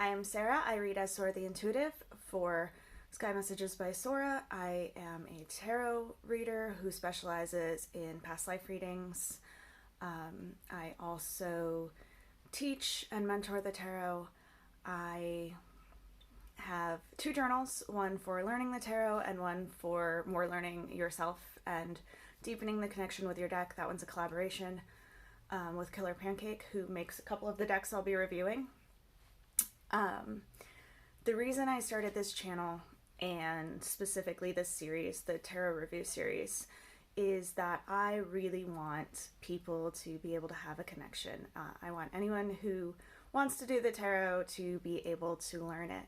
I am Sarah. I read as Sora the Intuitive for Sky Messages by Sora. I am a tarot reader who specializes in past life readings. I also teach and mentor the tarot. I have two journals, one for learning the tarot and one for more learning yourself and deepening the connection with your deck. That one's a collaboration with Killer Pancake, who makes a couple of the decks I'll be reviewing. The reason I started this channel, and specifically this series, the tarot review series, is that I really want people to be able to have a connection. I want anyone who wants to do the tarot to be able to learn it.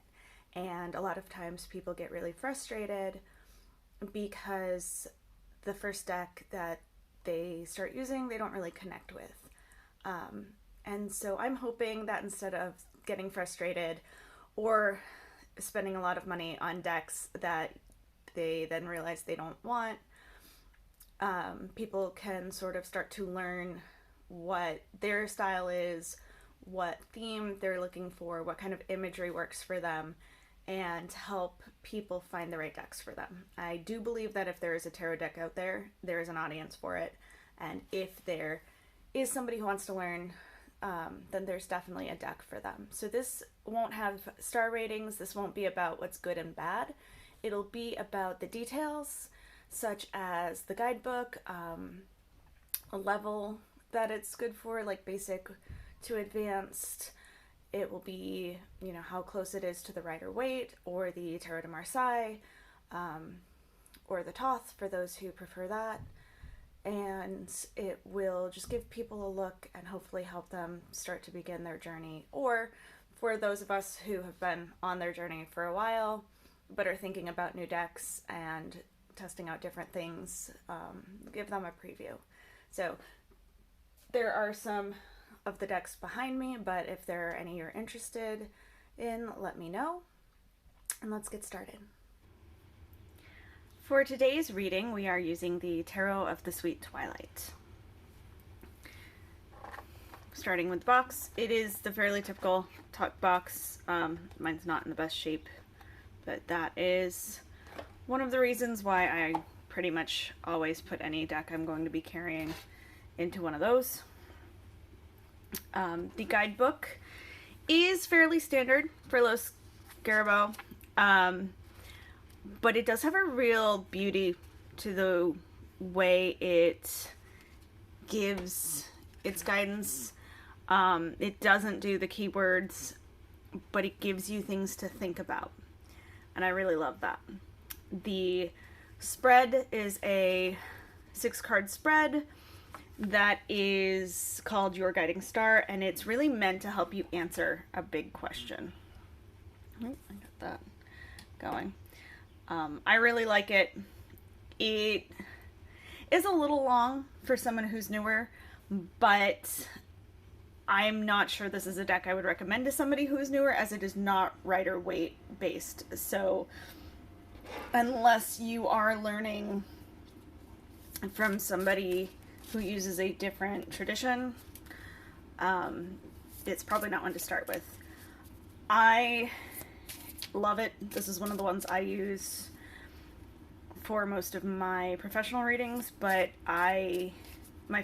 And a lot of times people get really frustrated because the first deck that they start using, they don't really connect with. And so I'm hoping that instead of getting frustrated or spending a lot of money on decks that they then realize they don't want, people can sort of start to learn what their style is, what theme they're looking for, what kind of imagery works for them, and help people find the right decks for them. I do believe that if there is a tarot deck out there, there is an audience for it. And if there is somebody who wants to learn, then there's definitely a deck for them. So this won't have star ratings. This won't be about what's good and bad. It'll be about the details, such as the guidebook, a level that it's good for, like basic to advanced. It will be, how close it is to the Rider-Waite or the Tarot de Marseille, or the Thoth for those who prefer that. And it will just give people a look and hopefully help them start to begin their journey. Or for those of us who have been on their journey for a while, but are thinking about new decks and testing out different things, give them a preview. So there are some of the decks behind me, but if there are any you're interested in, let me know. And let's get started. For today's reading, we are using the Tarot of the Sweet Twilight. Starting with the box, it is the fairly typical tuck box. Mine's not in the best shape, but that is one of the reasons why I pretty much always put any deck I'm going to be carrying into one of those. The guidebook is fairly standard for Lo Scarabo, but it does have a real beauty to the way it gives its guidance. It doesn't do the keywords, but it gives you things to think about, and I really love that. The spread is a 6-card spread that is called Your Guiding Star, and it's really meant to help you answer a big question. Oh, I got that going. I really like it. It is a little long for someone who's newer, but I'm not sure this is a deck I would recommend to somebody who is newer, as it is not Rider-Waite based. So unless you are learning from somebody who uses a different tradition, it's probably not one to start with. I love it. This is one of the ones I use for most of my professional readings, but my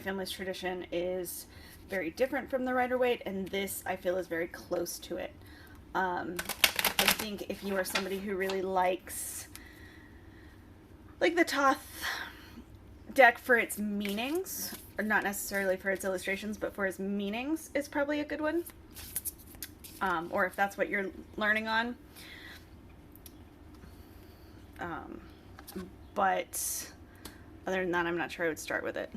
family's tradition is very different from the Rider-Waite, and this I feel is very close to it. I think if you are somebody who really likes the Thoth deck for its meanings, or not necessarily for its illustrations, but for its meanings, is probably a good one. Or if that's what you're learning on. But other than that, I'm not sure I would start with it.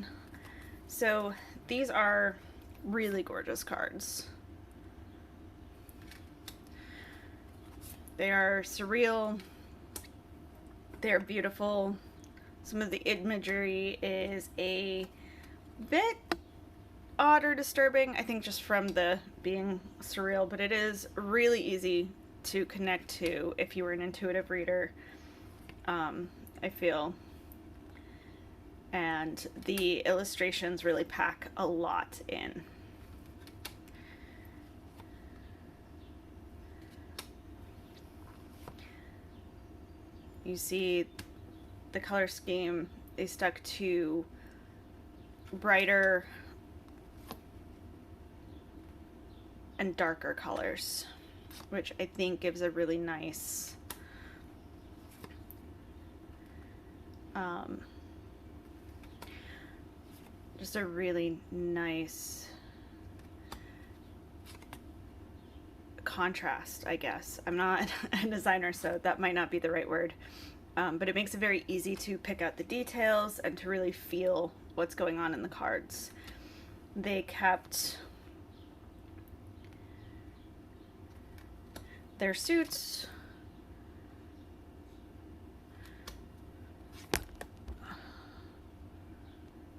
So these are really gorgeous cards. They are surreal. They're beautiful. Some of the imagery is a bit odd or disturbing, I think, just from the being surreal, but it is really easy to connect to if you were an intuitive reader, I feel. And the illustrations really pack a lot in. you see the color scheme, they stuck to brighter and darker colors, which I think gives a really nice just a really nice contrast, I guess. I'm not a designer, so that might not be the right word, but it makes it very easy to pick out the details and to really feel what's going on in the cards. They kept their suits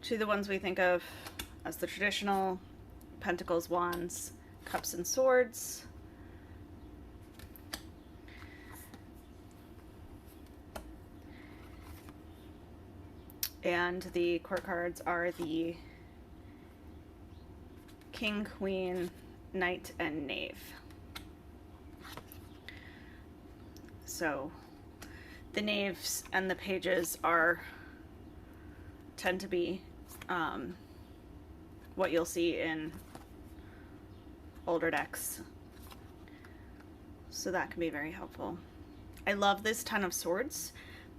to the ones we think of as the traditional pentacles, wands, cups, and swords. And the court cards are the king, queen, knight, and knave. So the knaves and the pages tend to be what you'll see in older decks, so that can be very helpful. I love this Ten of Swords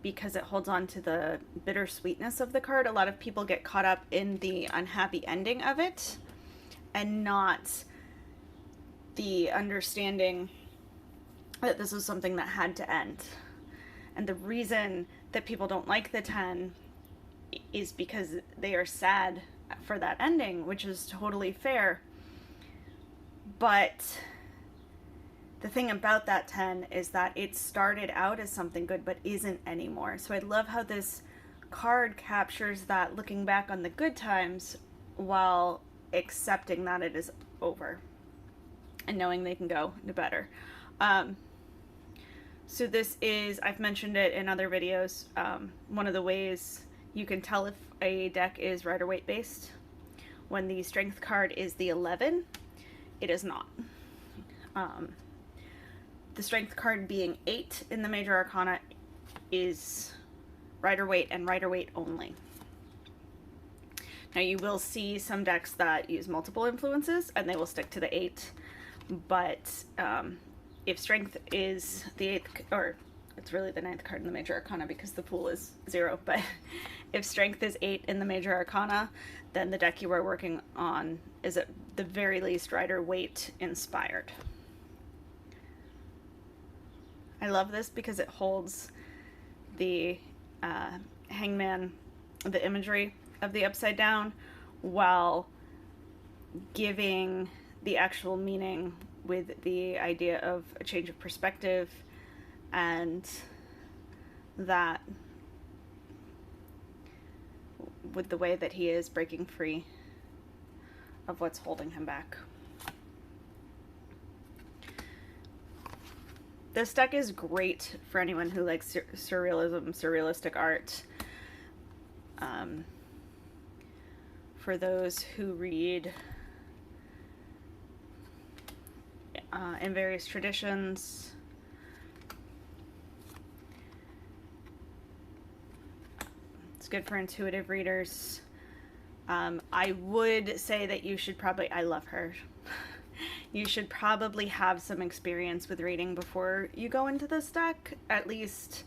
because it holds on to the bittersweetness of the card. A lot of people get caught up in the unhappy ending of it and not the understanding that this was something that had to end. And the reason that people don't like the 10 is because they are sad for that ending, which is totally fair. But the thing about that 10 is that it started out as something good but isn't anymore. So I love how this card captures that, looking back on the good times while accepting that it is over and knowing they can go to better. So this is, I've mentioned it in other videos, one of the ways you can tell if a deck is Rider-Waite based. When the strength card is the 11, it is not. The strength card being 8 in the major arcana is Rider-Waite and Rider-Waite only. Now you will see some decks that use multiple influences and they will stick to the 8, but if strength is the 8th, or it's really the 9th card in the major arcana because the pool is 0, but if strength is 8 in the major arcana, then the deck you are working on is at the very least Rider-Waite inspired. I love this because it holds the hangman, the imagery of the upside down, while giving the actual meaning with the idea of a change of perspective and that with the way that he is breaking free of what's holding him back. This deck is great for anyone who likes surrealism, surrealistic art. For those who read in various traditions. It's good for intuitive readers. I would say that you should probably, I love her. You should probably have some experience with reading before you go into this deck. At least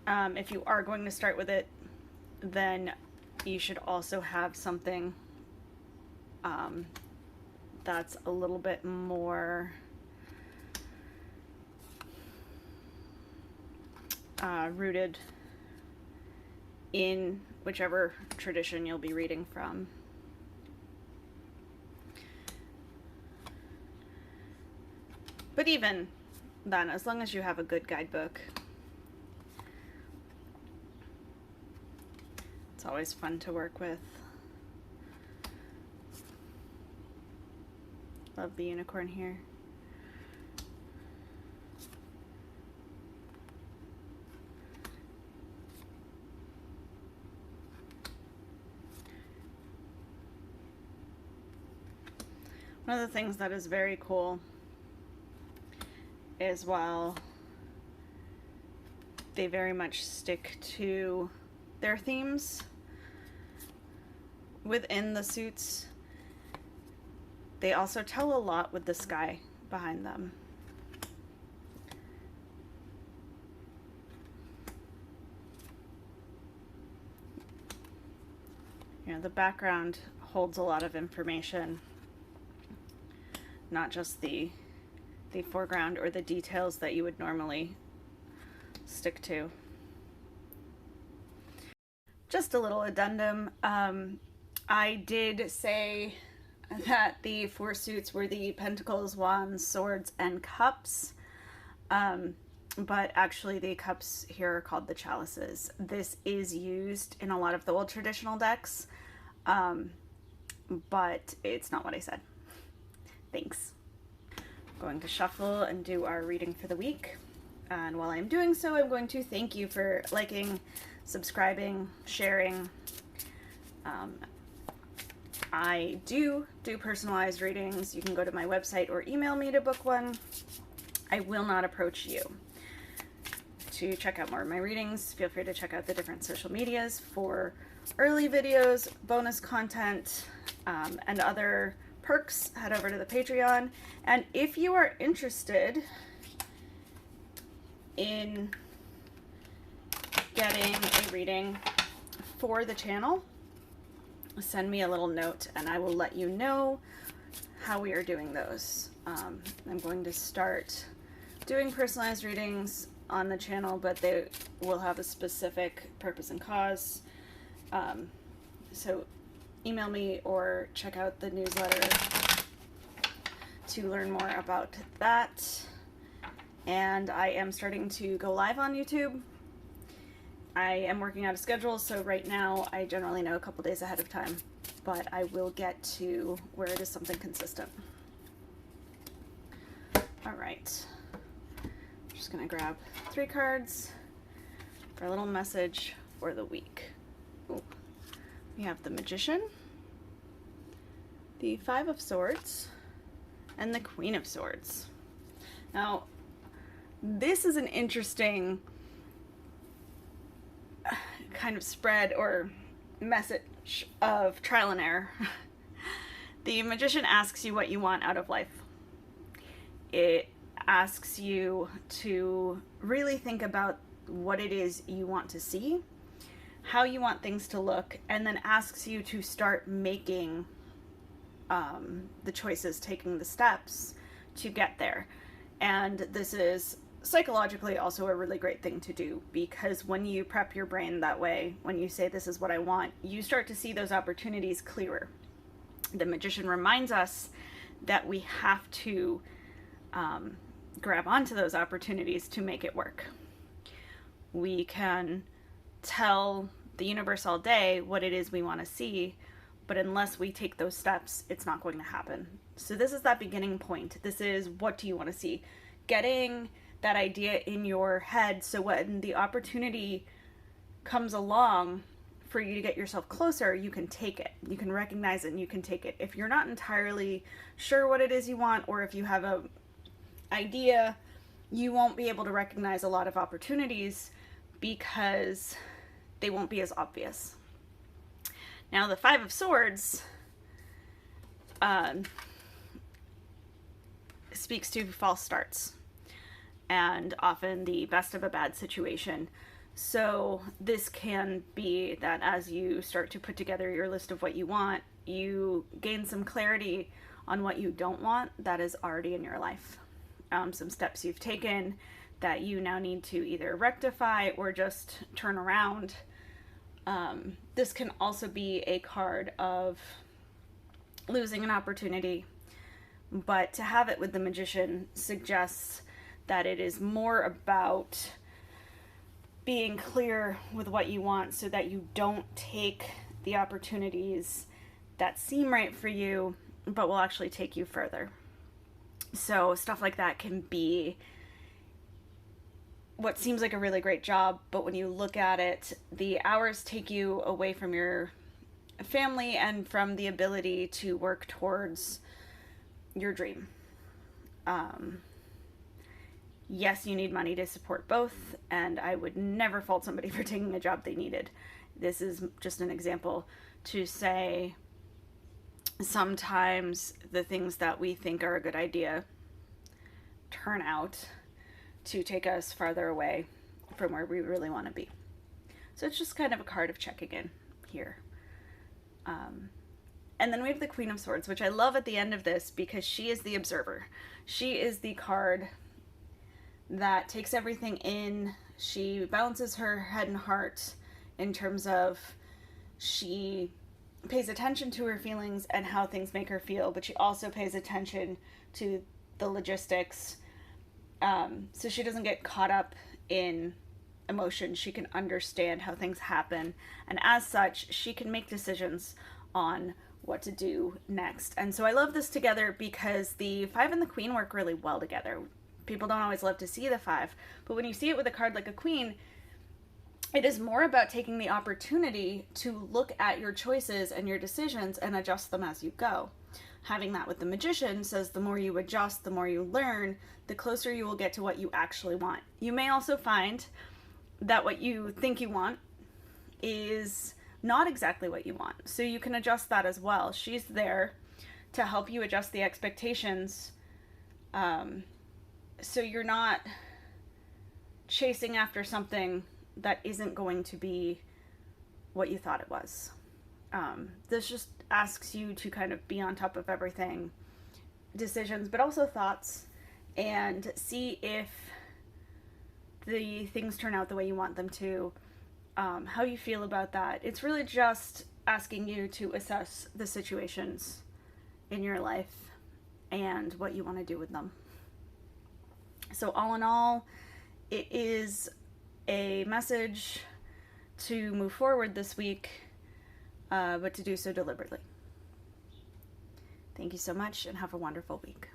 if you are going to start with it, then you should also have something that's a little bit more rooted in whichever tradition you'll be reading from. But even then, as long as you have a good guidebook, it's always fun to work with. Love the unicorn here. One of the things that is very cool is while They very much stick to their themes within the suits. They also tell a lot with the sky behind them. You know, the background holds a lot of information, not just the foreground or the details that you would normally stick to. Just a little addendum. I did say that the 4 suits were the Pentacles, Wands, Swords, and Cups. But actually the cups here are called the chalices. This is used in a lot of the old traditional decks, but it's not what I said. Thanks. I'm going to shuffle and do our reading for the week. And while I'm doing so, I'm going to thank you for liking, subscribing, sharing. I do personalized readings. You can go to my website or email me to book one. I will not approach you. To check out more of my readings, feel free to check out the different social medias for early videos, bonus content, and other perks. Head over to the Patreon. And if you are interested in getting a reading for the channel, send me a little note and I will let you know how we are doing those. I'm going to start doing personalized readings on the channel, but they will have a specific purpose and cause. So email me or check out the newsletter to learn more about that. And I am starting to go live on YouTube. I am working out a schedule, so right now I generally know a couple days ahead of time, but I will get to where it is something consistent. All right. Just gonna grab 3 cards for a little message for the week. Ooh. We have the Magician, the 5 of Swords, and the Queen of Swords. Now, this is an interesting kind of spread or message of trial and error. The Magician asks you what you want out of life. It asks you to really think about what it is you want to see, how you want things to look, and then asks you to start making the choices, taking the steps to get there. And this is psychologically also a really great thing to do, because when you prep your brain that way, when you say this is what I want, you start to see those opportunities clearer. The Magician reminds us that we have to grab onto those opportunities to make it work. We can tell the universe all day what it is we want to see, but unless we take those steps, it's not going to happen. So this is that beginning point. This is, what do you want to see? Getting that idea in your head, so when the opportunity comes along for you to get yourself closer, you can take it. You can recognize it and you can take it. If you're not entirely sure what it is you want, or if you have a idea, you won't be able to recognize a lot of opportunities because they won't be as obvious. Now, the 5 of Swords speaks to false starts and often the best of a bad situation. So this can be that as you start to put together your list of what you want, you gain some clarity on what you don't want that is already in your life. Some steps you've taken that you now need to either rectify or just turn around. This can also be a card of losing an opportunity, but to have it with the Magician suggests that it is more about being clear with what you want so that you don't take the opportunities that seem right for you but will actually take you further. So stuff like that can be what seems like a really great job, but when you look at it, the hours take you away from your family and from the ability to work towards your dream. Yes, you need money to support both, and I would never fault somebody for taking a job they needed. This is just an example to say sometimes the things that we think are a good idea turn out to take us farther away from where we really want to be. So it's just kind of a card of checking in here. And then we have the Queen of Swords, which I love at the end of this because she is the observer. She is the card that takes everything in. She balances her head and heart in terms of she pays attention to her feelings and how things make her feel, but she also pays attention to the logistics. So she doesn't get caught up in emotion. She can understand how things happen, and as such, she can make decisions on what to do next. And so I love this together because the 5 and the Queen work really well together. People don't always love to see the 5, but when you see it with a card like a Queen, it is more about taking the opportunity to look at your choices and your decisions and adjust them as you go. Having that with the Magician says the more you adjust, the more you learn, the closer you will get to what you actually want. You may also find that what you think you want is not exactly what you want. So you can adjust that as well. She's there to help you adjust the expectations, so you're not chasing after something that isn't going to be what you thought it was. This just asks you to kind of be on top of everything, decisions, but also thoughts, and see if the things turn out the way you want them to, how you feel about that. It's really just asking you to assess the situations in your life and what you want to do with them. So all in all, it is a message to move forward this week, but to do so deliberately. Thank you so much and have a wonderful week.